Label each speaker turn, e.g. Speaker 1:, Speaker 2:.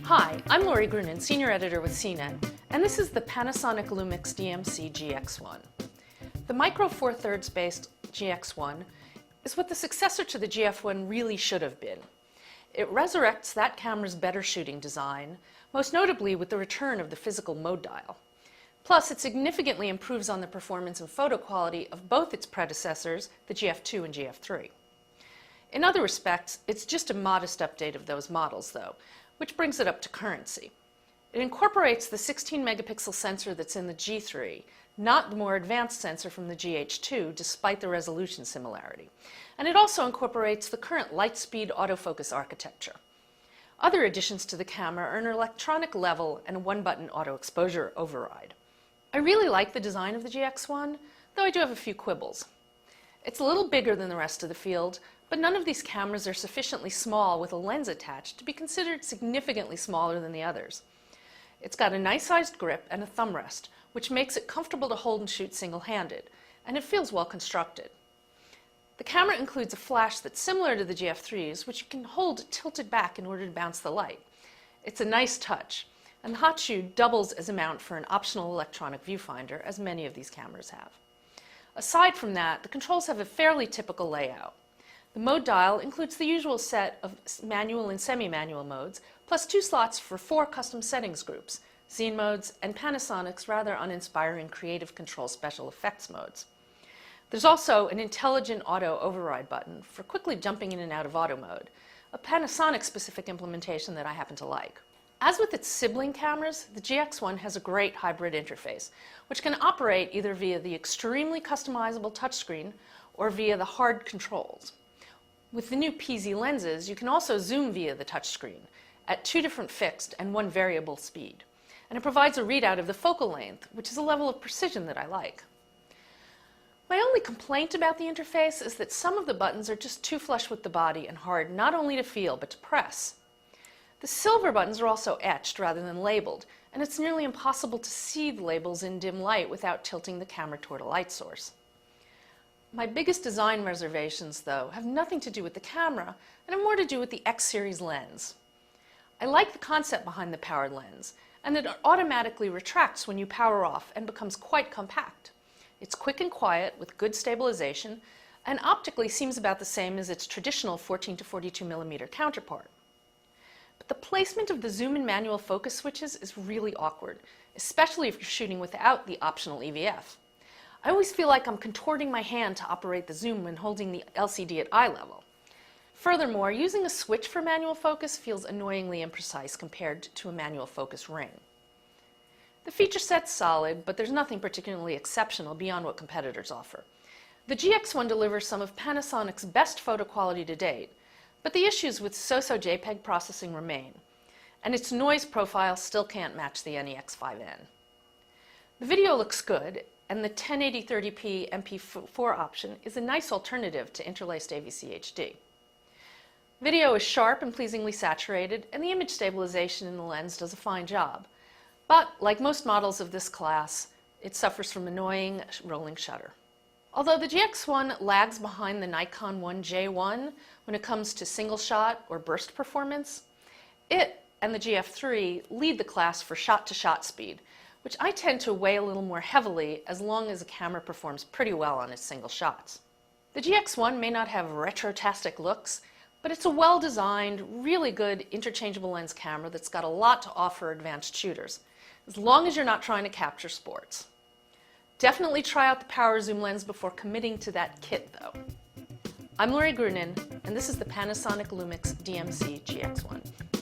Speaker 1: Hi, I'm Lori Grunin, Senior Editor with CNET, and this is the Panasonic LUMIX DMC-GX1. The Micro Four Thirds based GX1 is what the successor to the GF1 really should have been. It resurrects that camera's better shooting design, most notably with the return of the physical mode dial. Plus, it significantly improves on the performance and photo quality of both its predecessors, the GF2 and GF3. In other respects, it's just a modest update of those models, though, which brings it up to currency. It incorporates the 16-megapixel sensor that's in the G3, not the more advanced sensor from the GH2, despite the resolution similarity. And it also incorporates the current light-speed autofocus architecture. Other additions to the camera are an electronic level and a one-button auto exposure override. I really like the design of the GX1, though I do have a few quibbles. It's a little bigger than the rest of the field, but none of these cameras are sufficiently small with a lens attached to be considered significantly smaller than the others. It's got a nice-sized grip and a thumb rest, which makes it comfortable to hold and shoot single-handed, and it feels well constructed. The camera includes a flash that's similar to the GF3's, which you can hold tilted back in order to bounce the light. It's a nice touch, and the hot shoe doubles as a mount for an optional electronic viewfinder, as many of these cameras have. Aside from that, the controls have a fairly typical layout. The mode dial includes the usual set of manual and semi-manual modes, plus 2 slots for 4 custom settings groups, scene modes, and Panasonic's rather uninspiring creative control special effects modes. There's also an intelligent auto override button for quickly jumping in and out of auto mode, a Panasonic-specific implementation that I happen to like. As with its sibling cameras, the GX1 has a great hybrid interface, which can operate either via the extremely customizable touchscreen or via the hard controls. With the new PZ lenses, you can also zoom via the touchscreen at 2 different fixed and 1 variable speed, and it provides a readout of the focal length, which is a level of precision that I like. My only complaint about the interface is that some of the buttons are just too flush with the body and hard not only to feel but to press. The silver buttons are also etched rather than labeled, and it's nearly impossible to see the labels in dim light without tilting the camera toward a light source. My biggest design reservations, though, have nothing to do with the camera and have more to do with the X Series lens. I like the concept behind the powered lens, and that it automatically retracts when you power off and becomes quite compact. It's quick and quiet with good stabilization, and optically seems about the same as its traditional 14 to 42 millimeter counterpart. But the placement of the zoom and manual focus switches is really awkward, especially if you're shooting without the optional EVF. I always feel like I'm contorting my hand to operate the zoom when holding the LCD at eye level. Furthermore, using a switch for manual focus feels annoyingly imprecise compared to a manual focus ring. The feature set's solid, but there's nothing particularly exceptional beyond what competitors offer. The GX1 delivers some of Panasonic's best photo quality to date, but the issues with so-so JPEG processing remain, and its noise profile still can't match the NEX5N. The video looks good, and the 1080-30p MP4 option is a nice alternative to interlaced AVC HD. Video is sharp and pleasingly saturated, and the image stabilization in the lens does a fine job. But, like most models of this class, it suffers from annoying rolling shutter. Although the GX1 lags behind the Nikon 1J1 when it comes to single shot or burst performance, it and the GF3 lead the class for shot-to-shot speed, which I tend to weigh a little more heavily as long as the camera performs pretty well on its single shots. The GX1 may not have retrotastic looks, but it's a well-designed, really good interchangeable lens camera that's got a lot to offer advanced shooters, as long as you're not trying to capture sports. Definitely try out the power zoom lens before committing to that kit, though. I'm Lori Grunin, and this is the Panasonic LUMIX DMC-GX1.